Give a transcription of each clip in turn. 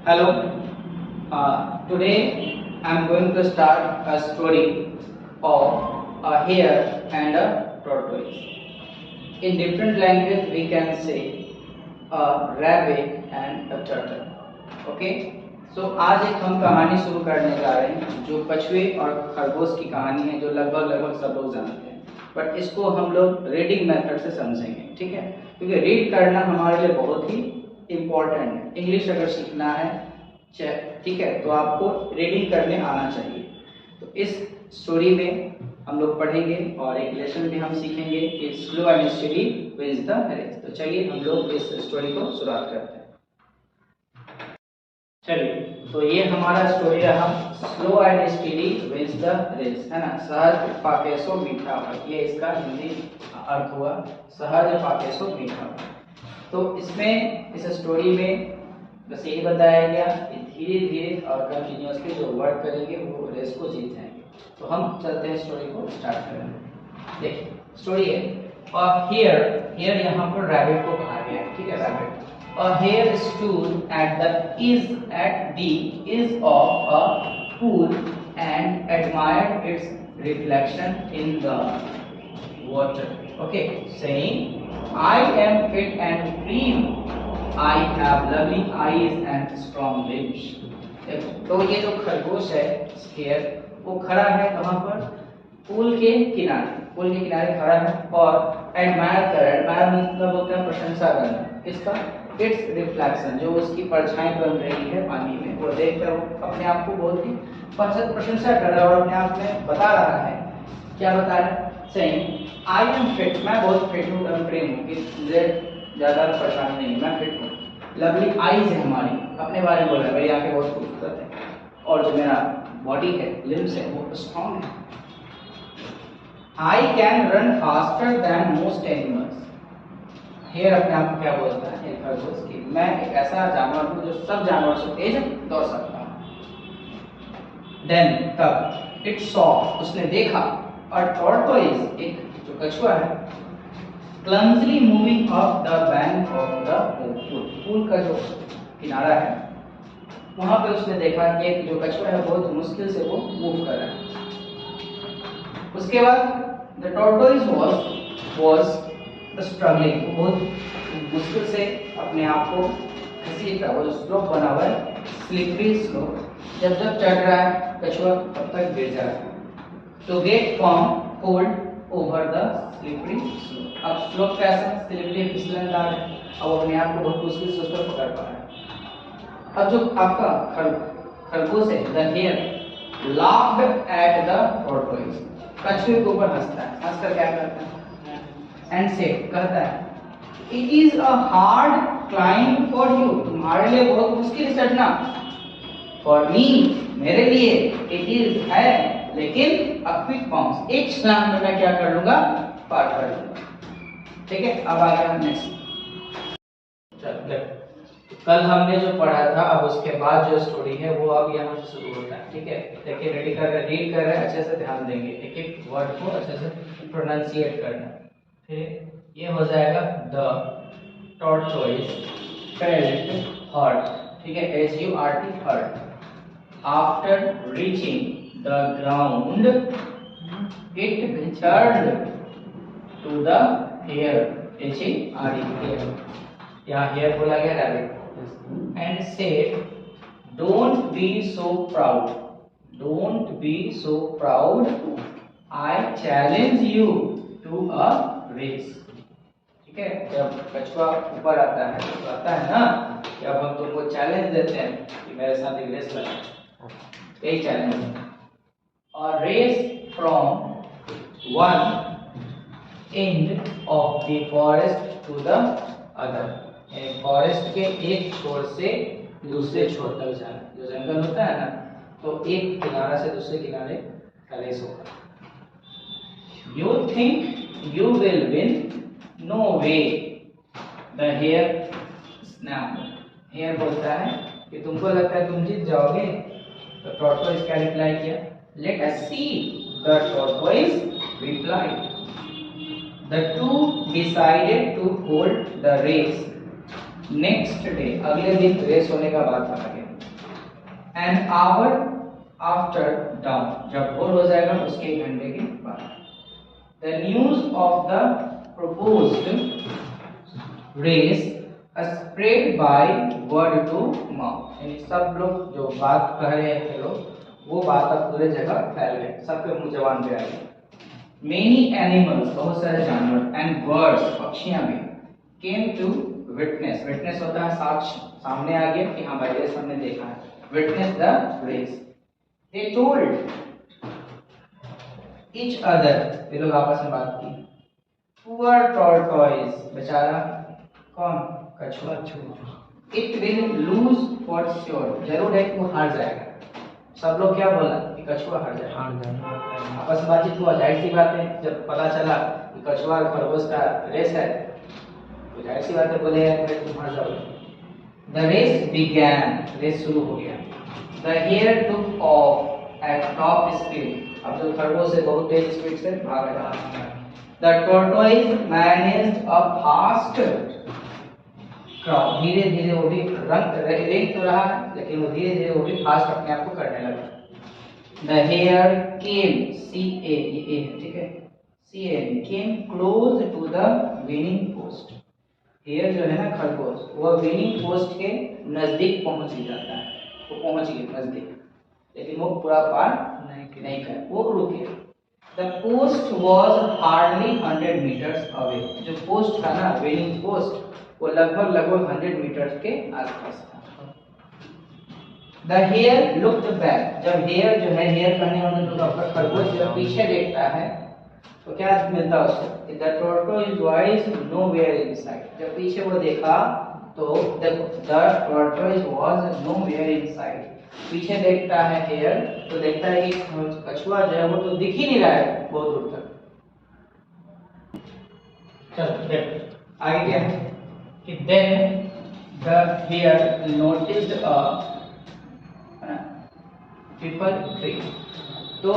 Hello. Today I am going to start a story of a hare and a tortoise. In different language we can say a rabbit and a turtle. Okay? So आज एक हम कहानी शुरू करने जा रहे हैं जो कछुए और खरगोश की कहानी है, जो लगभग सब लोग जानते हैं, बट इसको हम लोग रीडिंग मेथड से समझेंगे, ठीक है? क्योंकि रीड करना हमारे लिए बहुत ही इम्पोर्टेंट है। इंग्लिश अगर सीखना है, ठीक है, तो आपको रीडिंग करने आना चाहिए। तो इस स्टोरी में हम लोग पढ़ेंगे और एक लेसन भी हम सीखेंगे कि slow and steady wins the race. तो चलिए हम लोग इस स्टोरी को शुरुआत करते हैं। चलिए, तो ये हमारा स्टोरी रहा, slow and steady wins the race, है ना। सहज पाकेसो मीठा फल, ये इसका हिंदी अर्थ हुआ, सहज पाकेसो मीठा फल। तो इसमें इस स्टोरी में बस यही बताया गया कि धीरे धीरे और कंटिन्यूअसली जो वर्क करेंगे वो रेस को जीत जाएंगे। तो हम चलते हैं स्टोरी को स्टार्ट करेंगे। देखिए स्टोरी है, और हियर यहाँ पर रैबिट को कहा गया है, ठीक है, rabbit. A hare stood at the edge of a pool and admired its reflection in the water. Okay, saying, "I am fit and clean. I have lovely eyes and strong limbs." तो ये जो खरगोश है, hare, वो खड़ा है कहाँ पर? पूल के किनारे खड़ा है और एडमायर मतलब होता है प्रशंसा करना, किसका? इट्स रिफ्लेक्शन, जो उसकी परछाई बन रही है पानी में, वो देखकर वो अपने आप को बहुत ही प्रशंसा कर रहा है और अपने आप में बता रहा है, क्या बता रहा है? सेइंग, आई एम फिट, मैं बहुत फिट हूँ, प्रेम हूँ, कि मुझे ज़्यादा परेशानी नहीं, मैं फिट हूँ। लवली आईज है हमारी, अपने बारे में बोल रहा है, मेरी आंखें बहुत खूबसूरत है, और जो मेरा बॉडी है, लिम्स है, वो स्ट्रॉन्ग है। I can run faster than most animals. Hare अपने आप को क्या बोलता है? खरगोश की, मैं एक ऐसा जानवर हूँ जो सब जानवर से तेज दौड़ सकता हूँ। देन तब इट सॉ, उसने देखा, और टॉर्टोइज, एक जो कछुआ है, clumsily moving up the bank of the pool का जो किनारा है वहां पे उसने देखा कि एक जो कछुआ है बहुत मुश्किल से वो मूव कर रहा है। उसके बाद द टॉर्टोइज was स्ट्रगलिंग, वो बहुत मुश्किल से अपने आप को घसीट रहा है। वो जो स्लोप बना हुआ है, स्लिपरी स्लोप, जब चढ़ रहा है कछुआ तब तक गिर जा रहा है। तो get from hold over the slippery slope, अब स्लोप कैसा? स्लिपरी, फिसलनदार है, अब अपने आप को बहुत मुश्किल से उस पर पकड़ पा रहा है। अब जो आपका खरगोश है, the hare laughed at the tortoise, कछुए के ऊपर हंसता है, हंसकर क्या करता है? एंड से कहता है, it is a hard climb for you, तुम्हारे लिए बहुत मुश्किल चढ़ना। फॉर मी, मेरे लिए, इट इज है, लेकिन अ क्विक बाउंस, एक छलांग में मैं क्या कर लूंगा? पार कर लूंगा। ठीक है, अब आ गया नेक्स्ट। चलो, कल हमने जो पढ़ा था, अब उसके बाद जो स्टोरी है वो अब यहाँ से शुरू होता है, ठीक है। देखिए रीड कर रहे हैं, अच्छे से ध्यान देंगे, एक एक वर्ड को अच्छे से प्रोनाउंसिएट करना। फिर ये हो जाएगा, द टॉर्टोइज फेल्ट हर्ट, ठीक है, HURT, hurt, after reaching the ground it returned to the hare, HARE, यहाँ हेयर बोला गया rabbit, and said, don't be so proud, don't be so proud, I challenge you to a race. ठीक है, जब कछुआ ऊपर आता है तो कहता है ना कि अब हम तुमको चैलेंज देते हैं कि मेरे साथ एक रेस लगा, यही चैलेंज है। और race from one end of the forest to the other, forest के एक छोर से दूसरे छोर तक जाना, जो जंगल होता है ना, तो एक किनारा से दूसरे किनारे का रेस होगा। You think you will win? No way. The hare snapped. Hare बोलता है कि तुमको लगता है तुम जीत जाओगे? तो tortoise क्या रिप्लाई किया? Let us see. The tortoise replied. The two decided to hold the race. Next day, अगले दिन रेस होने का बात कहा गया। एन आवर आफ्टर डाउन, जब भोर हो जाएगा उसके 1 घंटे के बाद। The news of the proposed race spread by word to mouth, यानी सब लोग जो बात कह रहे थे लोग वो बात अब पूरे जगह फैल गई, सबके मुंह जबान पे आ गई। Many animals, बहुत सारे जानवर, and birds, पक्षियां भी, came to witness, witness होता है साक्ष्य, सामने आ गया कि हाँ भाई ये हमने देखा है, witness the race। They told each other, ये लोग आपस में बात की। Poor tortoise, बेचारा कौन, कछुआ, it will lose for sure, जरूर है कि वो हार जाएगा। सब लोग क्या बोला कि कछुआ हार जाएगा, आपस में बातचीत हुआ, जाहिर सी बात है जब पता चला कि कछुआ और खरगोश का रेस है तो जाहिर सी बात है बोले यार तुम हार जाओगे। The race began, रेस शुरू हो गया। The hare took off at top speed, अब जो खरगोश है बहुत तेज स्पीड से भाग रहा है। The tortoise managed a fast crawl, धीरे धीरे वो भी रेंग तो रहा है लेकिन वो धीरे धीरे वो भी फास्ट अपने आप को करने लगा। The hare came, C-A, ठीक है, C-A, came close to the winning post। hare जो है ना खरगोश, वो winning post के नजदीक पहुंच ही जाता है, वो पहुंच गया नजदीक, लेकिन वो पूरा पार नहीं कर, वो रुक गया। The post was hardly 100 meters away, जो पोस्ट था ना winning post वो लगभग 100 मीटर के आसपास था। The hare looked back, जब hare जो है, hare कहने वाला जो आपका खरगोश जब पीछे देखता है तो क्या मिलता है उसको, the tortoise was nowhere inside, जब पीछे वो देखा तो the tortoise was nowhere inside, पीछे देखता है hare तो देखता है कि कछुआ जो है वो तो दिख ही नहीं रहा है बहुत दूर तक। चलो देखो आगे क्या है कि then the hare noticed a people tree, तो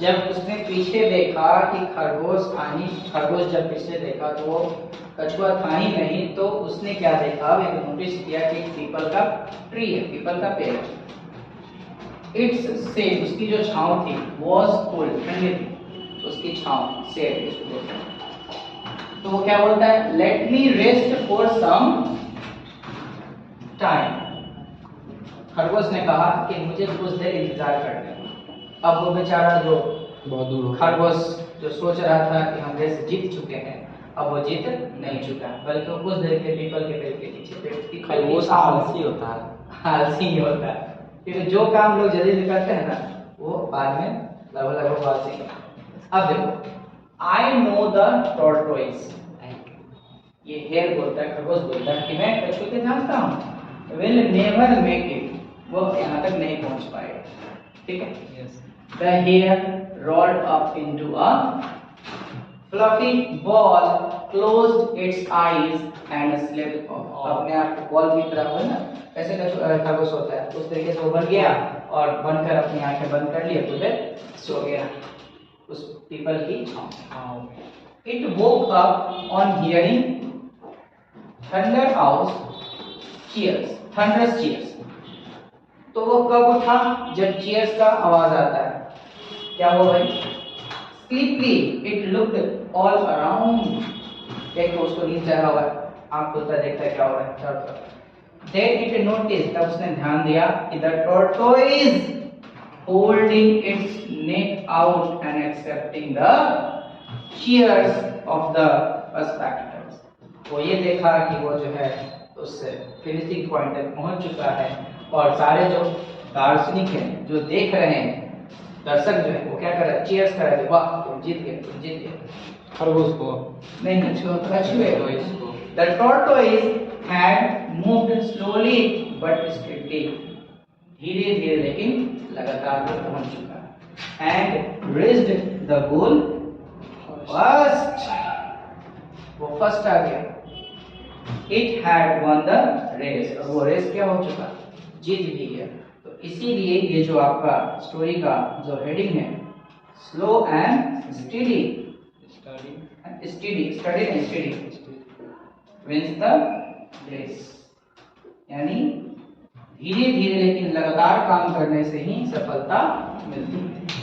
जब उसने पीछे देखा कि खरगोश जब पीछे देखा तो वो कछुआ था ही नहीं, तो उसने क्या देखा, एक नोटिस किया कि पीपल का ट्री है, पीपल का पेड़। इट्स से उसकी जो छांव थी was cool, ठंडी थी, उसकी छांव से तो वो क्या बोलता है, let me rest for some time, खरगोश ने कहा कि मुझे कुछ देर इंतजार करने। अब वो बेचारा जो बहुत दूर खरगोश जो सोच रहा था कि हम रेस जीत चुके हैं, अब वो जीत नहीं चुका, बल्कि वो कुछ देर के पीपल के पेड़ के नीचे पेड़ खरगोश आलसी होता है, आलसी होता है, क्योंकि जो काम लोग जल्दी करते हैं ना वो बाद में लगभग आलसी। अब देखो, I know the tortoise, ये हेयर बोलता है, खरगोश बोलता है कि मैं कछुए को जानता हूँ, will never make it, वो यहाँ तक नहीं पहुँच पाएगा, ठीक है। The hare rolled up into a fluffy ball, closed its eyes and slept off, अपने आप को बॉल की तरह हो ना ऐसे खरगोश होता है उस तरीके से वो बन गया और बनकर अपनी आंखें बंद कर ली, तो फिर सो गया उस पीपल की छांव। It woke up on hearing thunder house cheers, thunderous cheers, तो वो कब उठा, जब चीयर्स का आवाज आता है। क्या हुआ भाई, स्लीपली इट लुक्ड ऑल अराउंड, देखो उसको नींद चढ़ा हुआ है, आंख खोलता देखता है क्या हो रहा है चारों तरफ। देन इट नोटिस, तब उसने ध्यान दिया कि the tortoise holding it's neck out and accepting the cheers of the spectators. वो ये देखा कि वो जो है उससे फिनिशिंग पॉइंट तक पहुंच चुका है और सारे जो दार्शनिक हैं जो देख रहे हैं, दर्शक जो है वो क्या कर रहे हैं, चीयर्स कर रहे हैं, वाह तुम जीत गए, तुम जीत गए। खरगोश को नहीं, कछुए को। The tortoise had moved slowly but strictly, धीरे धीरे लेकिन लगातार वो पहुंच चुका है। And reached the goal first, वो फर्स्ट आ गया। It had won the race, और वो रेस क्या हो चुका, जीत भी गया। तो इसीलिए ये जो आपका स्टोरी का जो हेडिंग है, slow and steady, wins the race, यानी धीरे धीरे लेकिन लगातार काम करने से ही सफलता मिलती है।